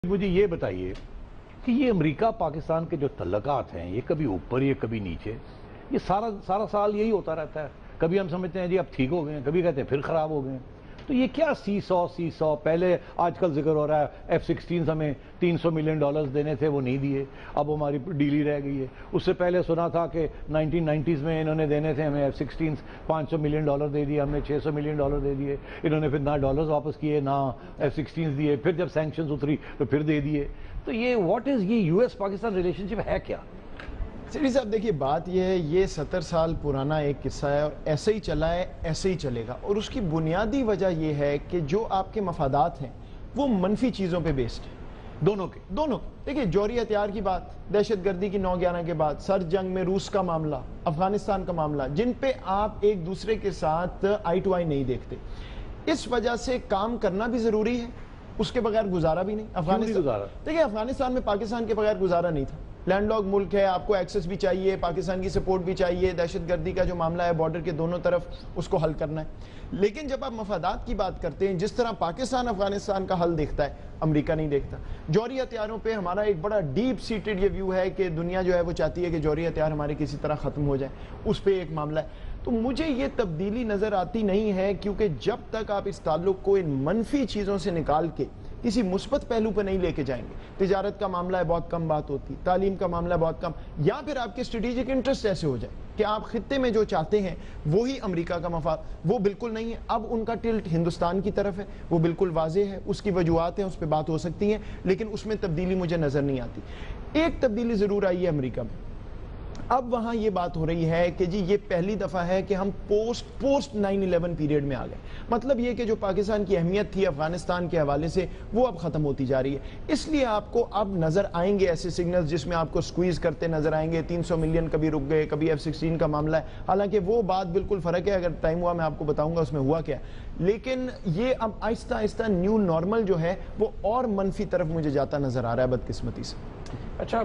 مجھے یہ بتائیے کہ یہ امریکہ پاکستان کے جو تعلقات ہیں یہ کبھی اوپر یہ کبھی نیچے، یہ سارا سال یہی ہوتا رہتا ہے. کبھی ہم سمجھتے ہیں جی اب ٹھیک ہو گئے ہیں، کبھی کہتے ہیں پھر خراب ہو گئے ہیں. تو یہ کیا سی سو پہلے آج کل ذکر ہو رہا ہے F-16 ہمیں $300 ملین دینے تھے، وہ نہیں دیے، اب ہماری ڈیلی رہ گئی ہے. اس سے پہلے سنا تھا کہ 1990s میں انہوں نے دینے تھے ہمیں F-16 $500 ملین دے دیے، ہم نے $600 ملین دے دیے. انہوں نے پھر نہ ڈالرز واپس کیے نہ F-16 دیے، پھر جب سینکشنز اتری تو پھر دے دیے. تو یہ واٹ از یہ US پاکستان ریلیشن شپ ہے کیا؟ سیٹھی صاحب دیکھیے بات یہ ہے، یہ 70 سال پرانا ایک قصہ ہے اور ایسے ہی چلا ہے، ایسے ہی چلے گا. اور اس کی بنیادی وجہ یہ ہے کہ جو آپ کے مفادات ہیں وہ منفی چیزوں پہ بیسڈ ہیں. دونوں دیکھیے جوہری ہتھیار کی بات، دہشت گردی کی 9/11 کے بعد، سر جنگ میں روس کا معاملہ، افغانستان کا معاملہ، جن پہ آپ ایک دوسرے کے ساتھ آئی ٹو آئی نہیں دیکھتے. اس وجہ سے کام کرنا بھی ضروری ہے، اس کے بغیر گزارا بھی نہیں. دیکھیں افغانستان میں پاکستان کے بغیر گزارا نہیں تھا. لینڈ لاک ملک ہے، آپ کو ایکسس بھی چاہیے، پاکستان کی سپورٹ بھی چاہیے، دہشت گردی کا جو معاملہ ہے بارڈر کے دونوں طرف اس کو حل کرنا ہے. لیکن جب آپ مفادات کی بات کرتے ہیں، جس طرح پاکستان افغانستان کا حل دیکھتا ہے، امریکہ نہیں دیکھتا. جوہری ہتھیاروں پہ ہمارا ایک بڑا ڈیپ سیٹڈ یہ ویو ہے کہ دنیا جو ہے وہ چاہتی ہے کہ جوہری ہتھیار ہمارے کسی طرح ختم ہو جائیں، اس پہ ایک معاملہ ہے. تو مجھے یہ تبدیلی نظر آتی نہیں ہے، کیونکہ جب تک آپ اس تعلق کو ان منفی چیزوں سے نکال کے کسی مثبت پہلو پہ نہیں لے کے جائیں گے. تجارت کا معاملہ ہے، بہت کم بات ہوتی، تعلیم کا معاملہ ہے بہت کم، یا پھر آپ کے اسٹریٹجک انٹرسٹ ایسے ہو جائیں کہ آپ خطے میں جو چاہتے ہیں وہی امریکہ کا مفاد، وہ بالکل نہیں ہے. اب ان کا ٹلٹ ہندوستان کی طرف ہے، وہ بالکل واضح ہے، اس کی وجوہات ہیں، اس پہ بات ہو سکتی ہیں، لیکن اس میں تبدیلی مجھے نظر نہیں آتی. ایک تبدیلی ضرور آئی ہے امریکہ میں. اب وہاں یہ بات ہو رہی ہے کہ جی یہ پہلی دفعہ ہے کہ ہم پوسٹ 9/11 پیریڈ میں آ گئے. مطلب یہ کہ جو پاکستان کی اہمیت تھی افغانستان کے حوالے سے وہ اب ختم ہوتی جا رہی ہے. اس لیے آپ کو اب نظر آئیں گے ایسے سگنلز جس میں آپ کو سکویز کرتے نظر آئیں گے. 300 ملین کبھی رک گئے، کبھی F-16 کا معاملہ ہے، حالانکہ وہ بات بالکل فرق ہے. اگر ٹائم ہوا میں آپ کو بتاؤں گا اس میں ہوا کیا. لیکن یہ اب آہستہ آہستہ نیو نارمل جو ہے وہ اور منفی طرف مجھے جاتا نظر آ رہا ہے بدقسمتی سے. اچھا